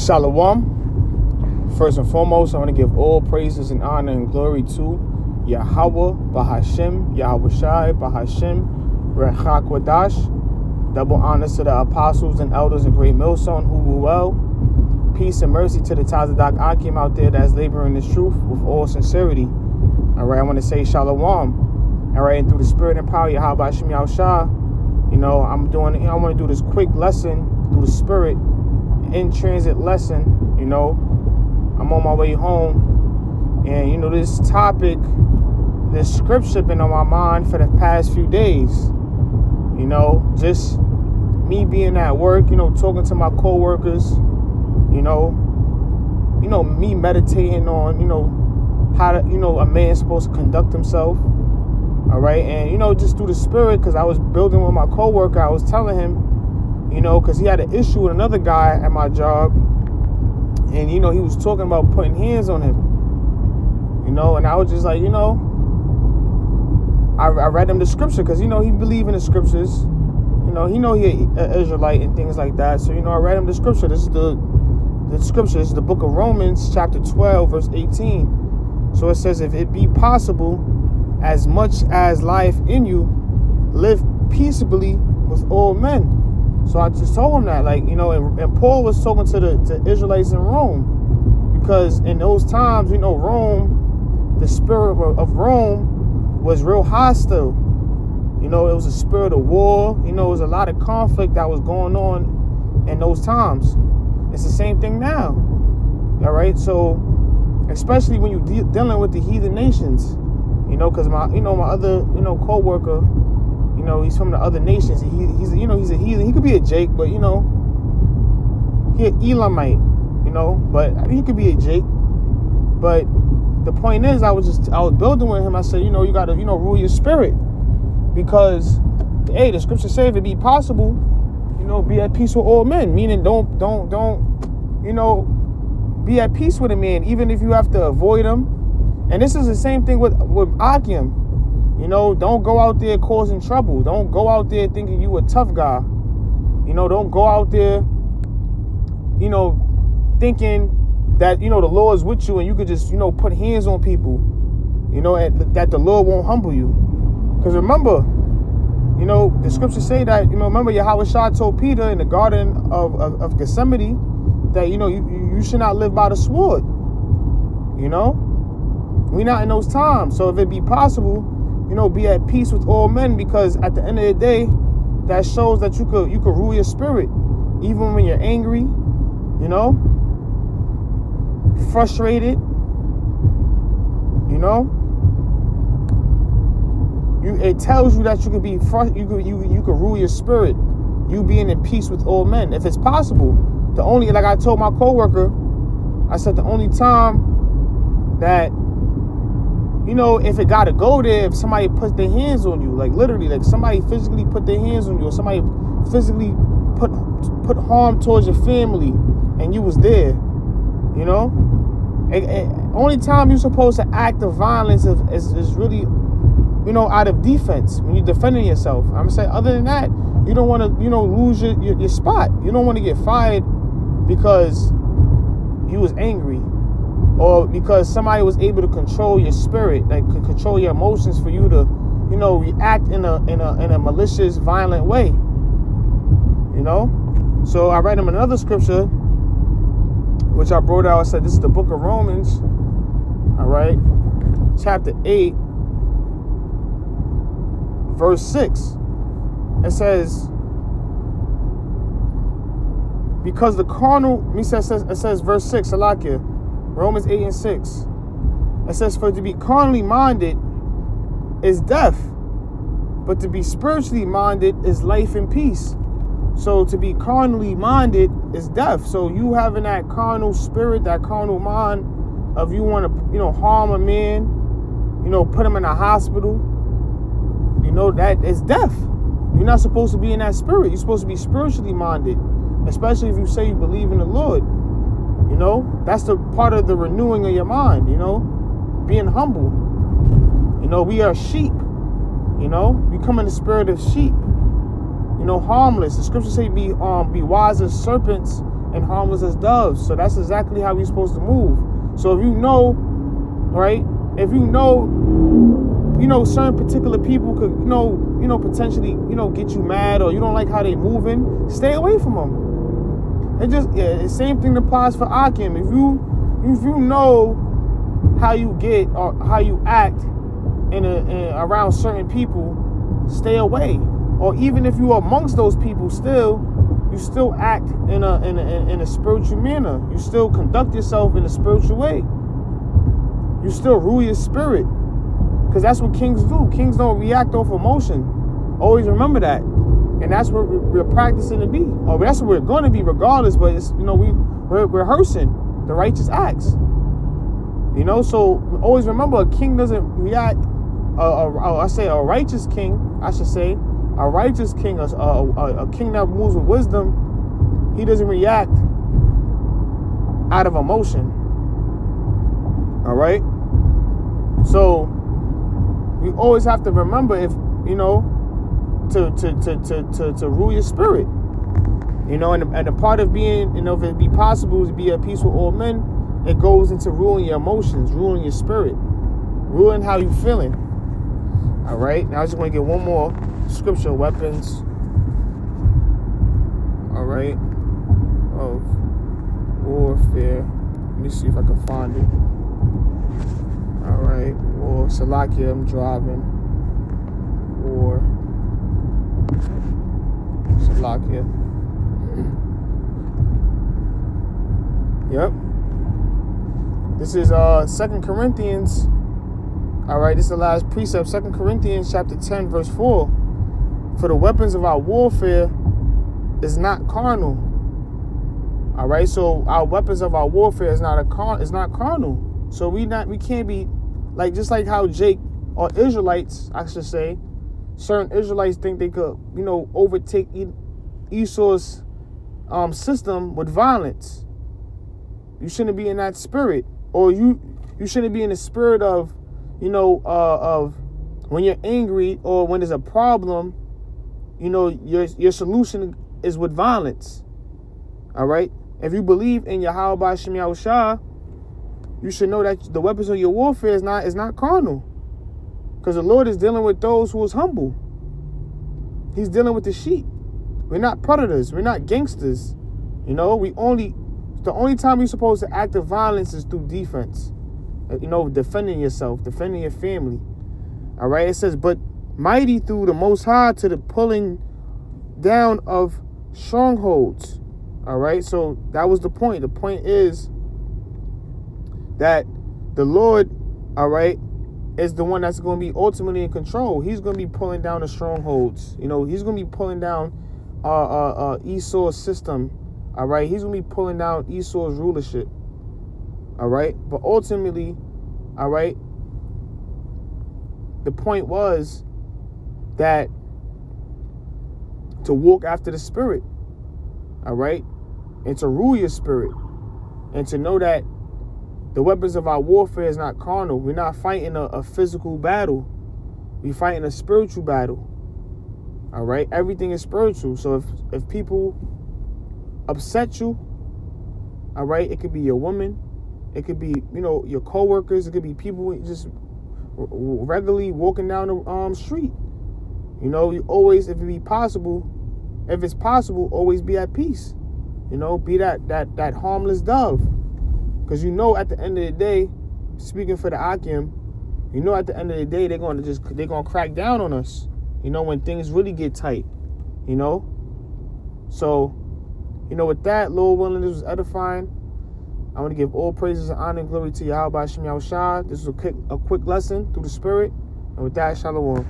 Shalom. First and foremost, I want to give all praises and honor and glory to Yahweh, Bahashem, Yahweh Shai, Bahashem, Rechak Wadash. Double honors to the apostles and elders in Great Millstone who were well. Peace and mercy to the Tazadak Akim out there that's laboring this truth with all sincerity. All right, I want to say Shalom. All right, and through the spirit and power of Yahweh Hashem Yahushua, I want to do this quick lesson through the spirit, in transit lesson. I'm on my way home, and this topic, this scripture been on my mind for the past few days. Just me being at work, talking to my co-workers, me meditating on, how to, a man's supposed to conduct himself. All right, and just through the spirit, because I was building with my co-worker, I was telling him, because he had an issue with another guy at my job, and he was talking about putting hands on him, and I was just like, I read him the scripture, because he believe in the scriptures, he an Israelite and things like that. So I read him the scripture. This is the scripture. This is the book of Romans, chapter 12, verse 18. So it says, if it be possible, as much as life in you, live peaceably with all men. So I just told him that, and Paul was talking to the Israelites in Rome, because in those times, Rome, the spirit of Rome was real hostile. It was a spirit of war. It was a lot of conflict that was going on in those times. It's the same thing now. All right, so especially when you're dealing with the heathen nations, because my other co-worker, he's from the other nations. He's a heathen. He could be a Jake, but he an Elamite, but he could be a Jake. But the point is, I was building with him. I said, you got to, rule your spirit, because, hey, the scripture say if it be possible, be at peace with all men. Meaning, don't, be at peace with a man, even if you have to avoid him. And this is the same thing with Akim. Don't go out there causing trouble. Don't go out there thinking you a tough guy. Don't go out there, thinking that, the Lord is with you and you could just, put hands on people, and that the Lord won't humble you. Because remember, the scriptures say that, remember Yahweh Shai told Peter in the Garden of Gethsemane that, you should not live by the sword. We're not in those times. So if it be possible, be at peace with all men, because at the end of the day, that shows that you could rule your spirit, even when you're angry, frustrated, it tells you that you could be you could rule your spirit, you being in peace with all men, if it's possible. Like I told my coworker, I said the only time that, if it gotta go there, if somebody puts their hands on you, like literally, like somebody physically put their hands on you, or somebody physically put harm towards your family, and you was there, only time you're supposed to act of violence is really, out of defense, when you're defending yourself. I'm gonna say, other than that, you don't want to, lose your spot. You don't want to get fired because you was angry, or because somebody was able to control your spirit, like control your emotions for you to, react in a malicious, violent way. So I read him another scripture, which I brought out. I said, this is the book of Romans, all right, chapter 8, verse 6. It says, because the carnal, it says verse 6, Salakia, Romans 8 and 6. It says, for to be carnally minded is death, but to be spiritually minded is life and peace. So to be carnally minded is death. So you having that carnal spirit, that carnal mind of you want to, harm a man, put him in a hospital, that is death. You're not supposed to be in that spirit. You're supposed to be spiritually minded, especially if you say you believe in the Lord. That's the part of the renewing of your mind, being humble. We are sheep, we come in the spirit of sheep, harmless. The scriptures say be wise as serpents and harmless as doves. So that's exactly how we're supposed to move. So if you know, right? If you know, certain particular people could, potentially, get you mad, or you don't like how they moving, stay away from them. It just, the same thing applies for Akim. If you know how you get or how you act in around certain people, stay away. Or even if you are amongst those people, you still act in a spiritual manner. You still conduct yourself in a spiritual way. You still rule your spirit, because that's what kings do. Kings don't react off emotion. Always remember that, and that's what we're practicing to be, or that's what we're going to be regardless. But it's, we're rehearsing the righteous acts. So always remember, a king doesn't react. A righteous king, I should say, a righteous king, a king that moves with wisdom, he doesn't react out of emotion. All right. So we always have to remember, if to rule your spirit. And a part of being, if it be possible to be at peace with all men, it goes into ruling your emotions, ruling your spirit, ruling how you feeling. All right. Now I just want to get one more scripture, weapons. All right. Of warfare. Let me see if I can find it. All right. War. Salakia, I'm driving. War. Salakia. Yep. This is 2 Corinthians. All right, this is the last precept. 2 Corinthians chapter 10, verse 4. For the weapons of our warfare is not carnal. All right, so our weapons of our warfare is not carnal. So we can't be like, just like how or Israelites, I should say, certain Israelites think they could, overtake Esau's system with violence. You shouldn't be in that spirit, or you shouldn't be in the spirit of, of when you're angry or when there's a problem, your solution is with violence. All right. If you believe in Yahweh Shem Yahushua, you should know that the weapons of your warfare is not carnal, because the Lord is dealing with those who is humble. He's dealing with the sheep. We're not predators. We're not gangsters. The only time we're supposed to act of violence is through defense. Defending yourself, defending your family. All right. It says, but mighty through the Most High to the pulling down of strongholds. All right. So that was the point. The point is that the Lord, all right, is the one that's going to be ultimately in control. He's going to be pulling down the strongholds. He's going to be pulling down Esau's system. All right. He's going to be pulling down Esau's rulership. All right. But ultimately, all right, the point was that to walk after the spirit. All right. And to rule your spirit. And to know that the weapons of our warfare is not carnal. We're not fighting a physical battle. We're fighting a spiritual battle. All right. Everything is spiritual. So if people upset you, all right, it could be your woman. It could be, your coworkers. It could be people just regularly walking down the street. You always, if it's possible, always be at peace. Be that harmless dove. Because at the end of the day, speaking for the Akim, at the end of the day, they're gonna crack down on us. When things really get tight. So, with that, Lord willing, this was edifying. I want to give all praises and honor and glory to Yahweh Shem Yahushua. This was a quick lesson through the Spirit. And with that, Shalom.